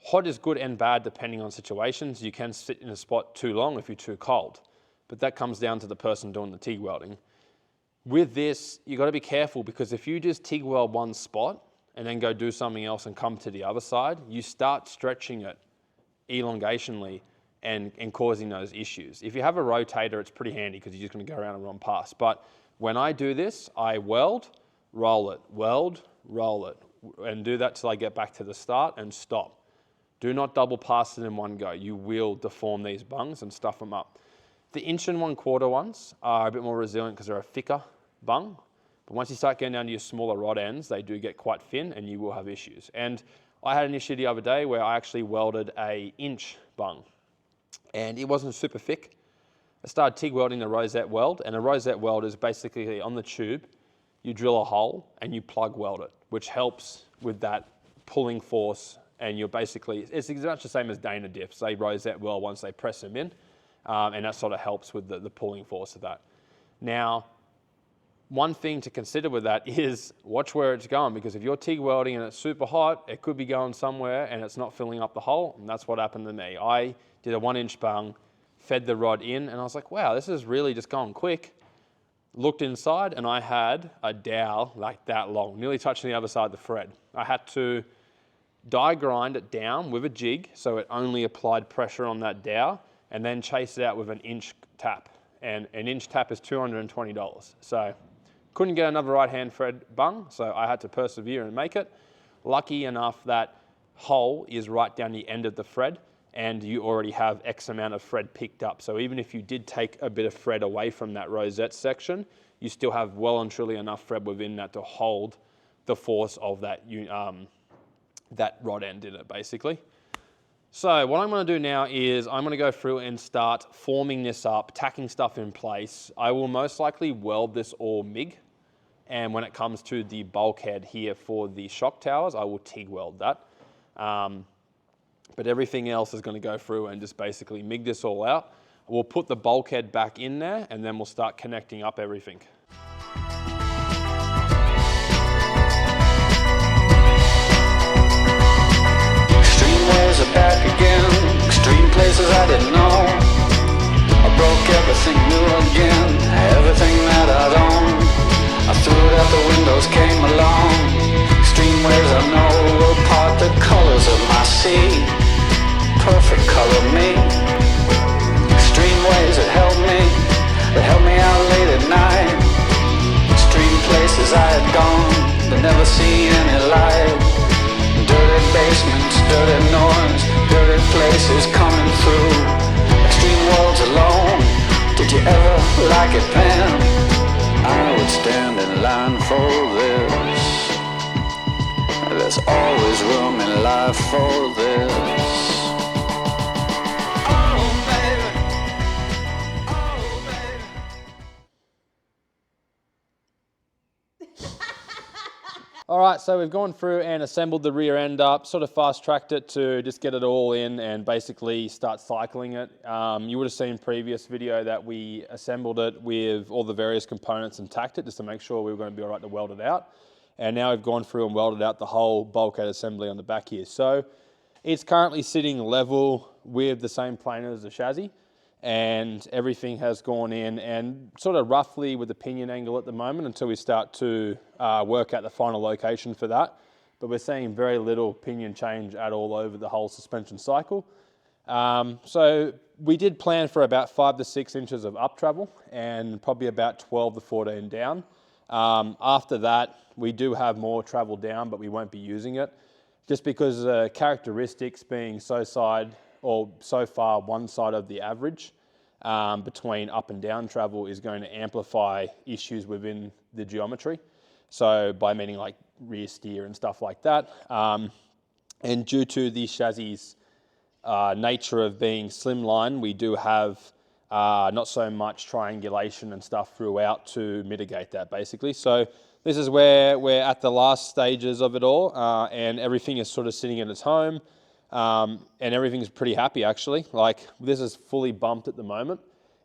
hot is good and bad depending on situations. You can sit in a spot too long if you're too cold, but that comes down to the person doing the TIG welding. With this, you got to be careful, because if you just TIG weld one spot and then go do something else and come to the other side, you start stretching it elongationally and causing those issues. If you have a rotator, it's pretty handy because you're just going to go around and run past. But when I do this, I weld, roll it, and do that till I get back to the start and stop. Do not double pass it in one go. You will deform these bungs and stuff them up. The 1 1/4 ones are a bit more resilient because they're a thicker bung. But once you start getting down to your smaller rod ends, they do get quite thin and you will have issues. And I had an issue the other day where I actually welded a 1 bung and it wasn't super thick. I started TIG welding the rosette weld, and a rosette weld is basically on the tube, you drill a hole and you plug weld it, which helps with that pulling force. And you're basically, it's much the same as Dana diffs. They rosette weld once they press them in, and that sort of helps with the pulling force of that. Now, one thing to consider with that is watch where it's going, because if you're TIG welding and it's super hot, it could be going somewhere and it's not filling up the hole, and that's what happened to me. I did a 1 inch bung, fed the rod in, and I was like, wow, this is really just going quick. Looked inside and I had a dowel like that long, nearly touching the other side of the thread. I had to die grind it down with a jig so it only applied pressure on that dowel, and then chase it out with an 1 inch tap. And an 1 inch tap is $220. So couldn't get another right hand thread bung, so I had to persevere and make it. Lucky enough that hole is right down the end of the thread, and you already have X amount of thread picked up. So even if you did take a bit of thread away from that rosette section, you still have well and truly enough thread within that to hold the force of that, that rod end in it, basically. So what I'm going to do now is I'm going to go through and start forming this up, tacking stuff in place. I will most likely weld this all MIG. And when it comes to the bulkhead here for the shock towers, I will TIG weld that. But everything else is going to go through and just basically MIG this all out. We'll put the bulkhead back in there and then we'll start connecting up everything. Extreme waves are back again, extreme places I didn't know. I broke everything new again, everything that I'd owned. I threw it out the windows, came along. Extreme waves I know will part the colors of my sea. Perfect color me. Extreme waves that help me out late at night. Extreme places I had gone, but never see any light. Dirty basements, dirty noise, dirty places coming through. Extreme worlds alone, did you ever like it, Pam? I would stand in line for this. There's always room in life for this. Oh, baby. Oh, baby. All right, so we've gone through and assembled the rear end up, sort of fast-tracked it to just get it all in and basically start cycling it. You would have seen previous video that we assembled it with all the various components and tacked it just to make sure we were going to be all right to weld it out. And now we've gone through and welded out the whole bulkhead assembly on the back here. So it's currently sitting level with the same plane as the chassis, and everything has gone in and sort of roughly with the pinion angle at the moment until we start to work out the final location for that. But we're seeing very little pinion change at all over the whole suspension cycle. So we did plan for about 5 to 6 inches of up travel and probably about 12 to 14 down. After that, we do have more travel down, but we won't be using it just because characteristics being so far one side of the average between up and down travel is going to amplify issues within the geometry. So by meaning like rear steer and stuff like that. And due to the chassis nature of being slimline, we do have not so much triangulation and stuff throughout to mitigate that basically. So this is where we're at the last stages of it all, and everything is sort of sitting in its home. And everything's pretty happy actually. Like this is fully bumped at the moment,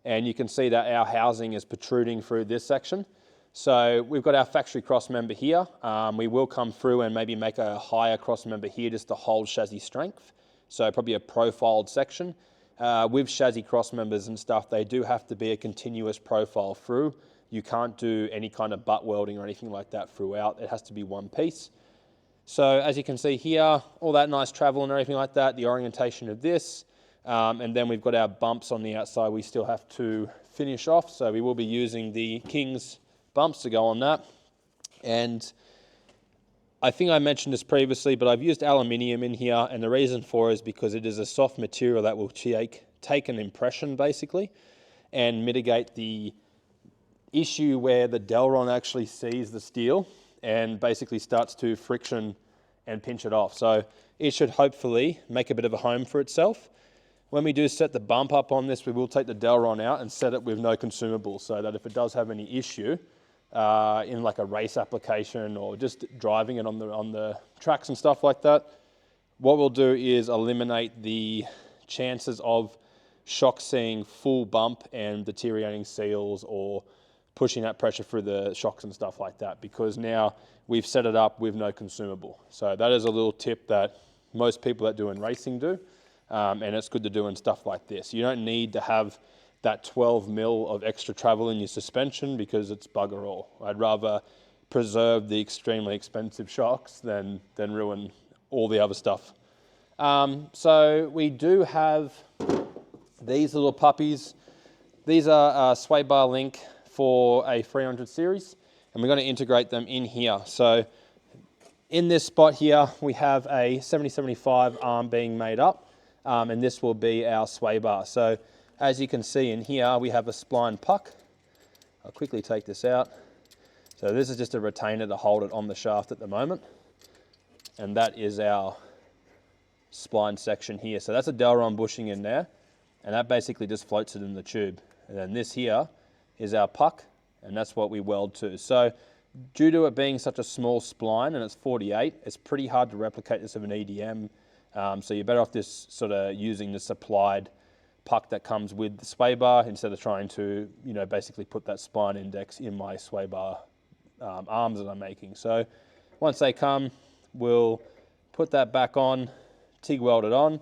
and you can see that our housing is protruding through this section. So we've got our factory cross member here. We will come through and maybe make a higher cross member here just to hold chassis strength. So probably a profiled section. With chassis cross members and stuff, they do have to be a continuous profile through. You can't do any kind of butt welding or anything like that throughout. It has to be one piece. So as you can see here, all that nice travel and everything like that, the orientation of this, and then we've got our bumps on the outside we still have to finish off. So we will be using the King's bumps to go on that. And I think I mentioned this previously, but I've used aluminium in here, and the reason for it is because it is a soft material that will take an impression basically and mitigate the issue where the Delron actually sees the steel and basically starts to friction and pinch it off. So it should hopefully make a bit of a home for itself. When we do set the bump up on this, we will take the Delron out and set it with no consumables so that if it does have any issue in like a race application or just driving it on the tracks and stuff like that, what we'll do is eliminate the chances of shock seeing full bump and deteriorating seals or pushing that pressure through the shocks and stuff like that, because now we've set it up with no consumable. So that is a little tip that most people that do in racing do, and it's good to do in stuff like this. You don't need to have that 12 mil of extra travel in your suspension because it's bugger all. I'd rather preserve the extremely expensive shocks than ruin all the other stuff. So we do have these little puppies. These are sway bar link for a 300 series, and we're going to integrate them in here. So in this spot here, we have a 7075 arm being made up. and this will be our sway bar. So as you can see in here, we have a spline puck. I'll quickly take this out. So this is just a retainer to hold it on the shaft at the moment. And that is our spline section here. So that's a Delron bushing in there, and that basically just floats it in the tube. And then this here is our puck, and that's what we weld to. So due to it being such a small spline, and it's 48, it's pretty hard to replicate this with an EDM. So you're better off just sort of using the supplied puck that comes with the sway bar instead of trying to, basically put that spline index in my sway bar arms that I'm making. So once they come, we'll put that back on, TIG weld it on,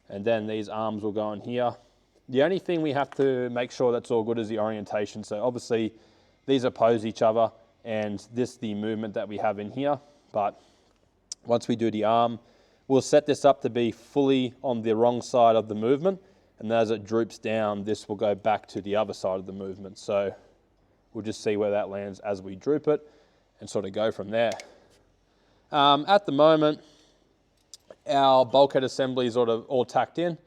and then these arms will go on here. The only thing we have to make sure that's all good is the orientation. So obviously these oppose each other, and this the movement that we have in here. But once we do the arm, we'll set this up to be fully on the wrong side of the movement, and as it droops down, this will go back to the other side of the movement. So we'll just see where that lands as we droop it and sort of go from there. At the moment, our bulkhead assembly is sort of all tacked in,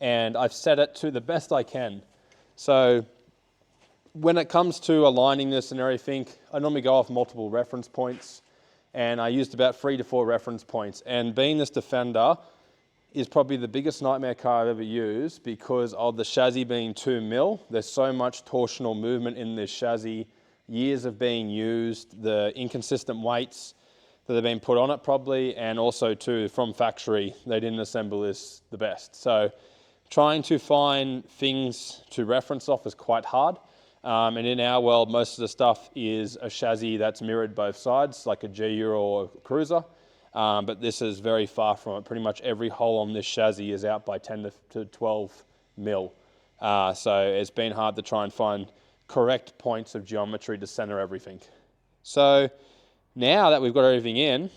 and I've set it to the best I can. So when it comes to aligning this and everything, I normally go off multiple reference points, and I used about 3 to 4 reference points. And being this Defender is probably the biggest nightmare car I've ever used because of the chassis being 2 mil. There's so much torsional movement in this chassis, years of being used, the inconsistent weights that have been put on it probably, and also too from factory, they didn't assemble this the best. So trying to find things to reference off is quite hard. And in our world, most of the stuff is a chassis that's mirrored both sides, like a GU or a Cruiser. But this is very far from it. Pretty much every hole on this chassis is out by 10 to 12 mil. So it's been hard to try and find correct points of geometry to center everything. So now that we've got everything in,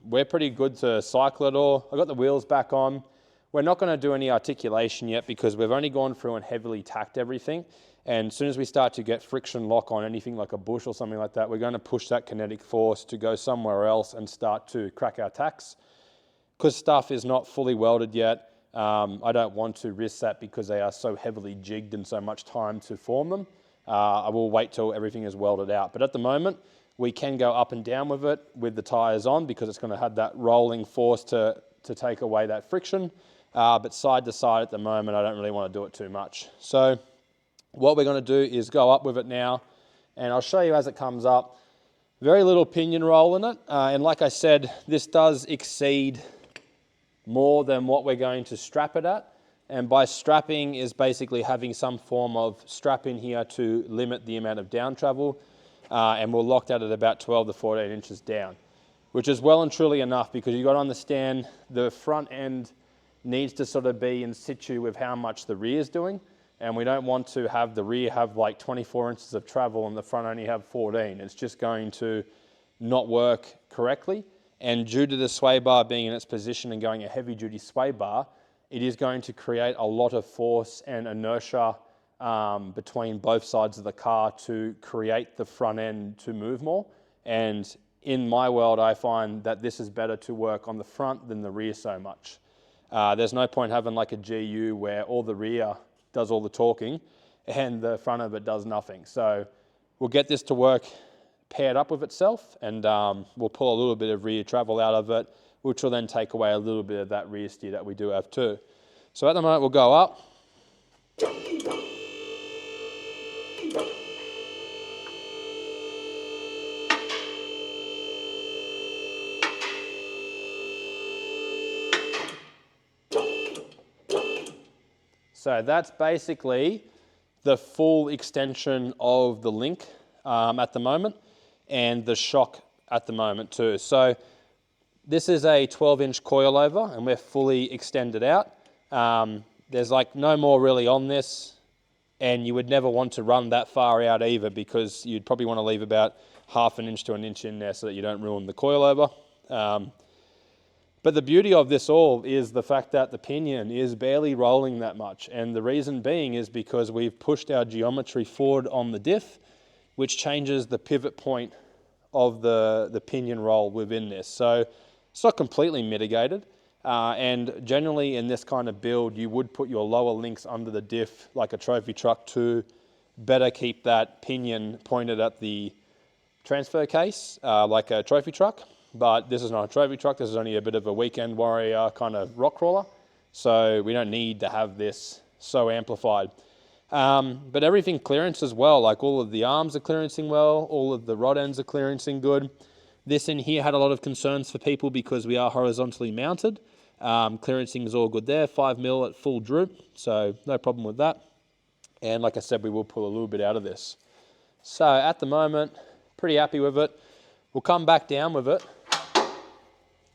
we're pretty good to cycle it all. I've got the wheels back on. We're not going to do any articulation yet because we've only gone through and heavily tacked everything. And as soon as we start to get friction lock on anything like a bush or something like that, we're going to push that kinetic force to go somewhere else and start to crack our tacks. Because stuff is not fully welded yet, I don't want to risk that because they are so heavily jigged and so much time to form them. I will wait till everything is welded out. But at the moment, we can go up and down with it with the tyres on because it's going to have that rolling force to take away that friction. But side to side at the moment, I don't really want to do it too much. So what we're going to do is go up with it now, and I'll show you as it comes up. Very little pinion roll in it, and like I said, this does exceed more than what we're going to strap it at. And by strapping is basically having some form of strap in here to limit the amount of down travel, and we'll lock that at about 12 to 14 inches down, which is well and truly enough because you've got to understand the front end needs to sort of be in situ with how much the rear is doing. And we don't want to have the rear have like 24 inches of travel and the front only have 14. It's just going to not work correctly. And due to the sway bar being in its position and going a heavy duty sway bar, it is going to create a lot of force and inertia between both sides of the car to create the front end to move more. And in my world, I find that this is better to work on the front than the rear so much. There's no point having like a GU where all the rear does all the talking and the front of it does nothing. So we'll get this to work paired up with itself, and we'll pull a little bit of rear travel out of it, which will then take away a little bit of that rear steer that we do have too. So at the moment we'll go up. So that's basically the full extension of the link at the moment, and the shock at the moment too. So this is a 12-inch coilover, and we're fully extended out. There's like no more really on this, and you would never want to run that far out either because you'd probably want to leave about half an inch to an inch in there so that you don't ruin the coilover. But the beauty of this all is the fact that the pinion is barely rolling that much. And the reason being is because we've pushed our geometry forward on the diff, which changes the pivot point of the pinion roll within this. So it's not completely mitigated, And generally in this kind of build, you would put your lower links under the diff like a trophy truck to better keep that pinion pointed at the transfer case like a trophy truck. But this is not a trophy truck, this is only a bit of a weekend warrior kind of rock crawler. So we don't need to have this so amplified. But everything clearance as well, like all of the arms are clearancing well, all of the rod ends are clearancing good. This in here had a lot of concerns for people because we are horizontally mounted. Clearancing is all good there, 5mm at full droop, so no problem with that. And like I said, we will pull a little bit out of this. So at the moment, pretty happy with it. We'll come back down with it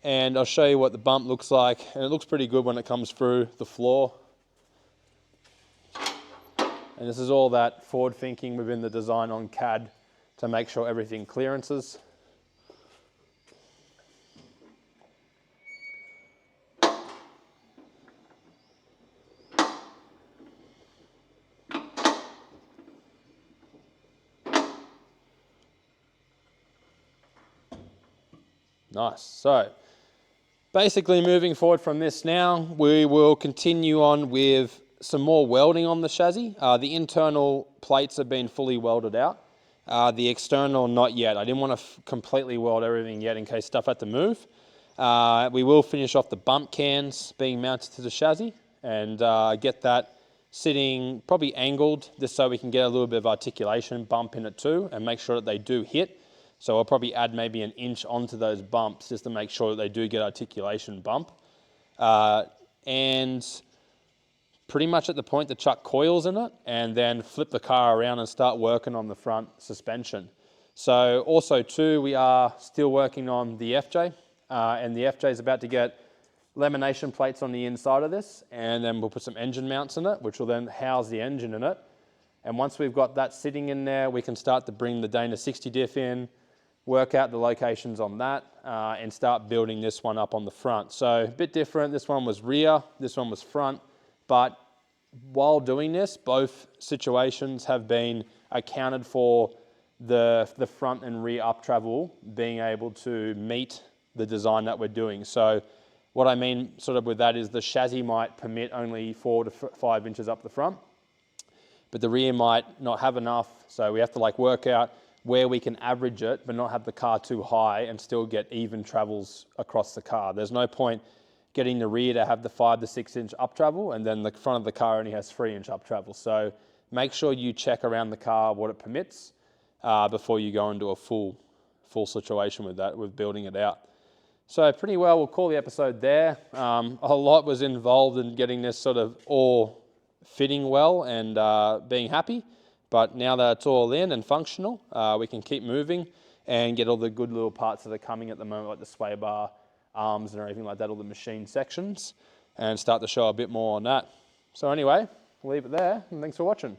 and I'll show you what the bump looks like. And it looks pretty good when it comes through the floor. And this is all that forward thinking within the design on CAD to make sure everything clearances. Nice. So basically moving forward from this now, we will continue on with some more welding on the chassis. The internal plates have been fully welded out. The external, not yet. I didn't want to completely weld everything yet in case stuff had to move. We will finish off the bump cans being mounted to the chassis and get that sitting probably angled just so we can get a little bit of articulation bump in it too and make sure that they do hit. So I'll probably add maybe an inch onto those bumps just to make sure that they do get articulation bump. And pretty much at the point to chuck coils in it and then flip the car around and start working on the front suspension. So also too, we are still working on the FJ and the FJ is about to get lamination plates on the inside of this, and then we'll put some engine mounts in it, which will then house the engine in it. And once we've got that sitting in there, we can start to bring the Dana 60 diff in, work out the locations on that, and start building this one up on the front. So a bit different, this one was rear, this one was front, but while doing this, both situations have been accounted for the front and rear up travel being able to meet the design that we're doing. So what I mean sort of with that is the chassis might permit only 4 to 5 inches up the front, but the rear might not have enough. So we have to like work out where we can average it, but not have the car too high and still get even travels across the car. There's no point getting the rear to have the 5 to 6 inch up travel and then the front of the car only has 3 inch up travel. So make sure you check around the car what it permits before you go into a full situation with that, with building it out. So pretty well, we'll call the episode there. A lot was involved in getting this sort of all fitting well and being happy. But now that it's all in and functional, we can keep moving and get all the good little parts that are coming at the moment, like the sway bar, arms and everything like that, all the machine sections, and start to show a bit more on that. So anyway, we'll leave it there, and thanks for watching.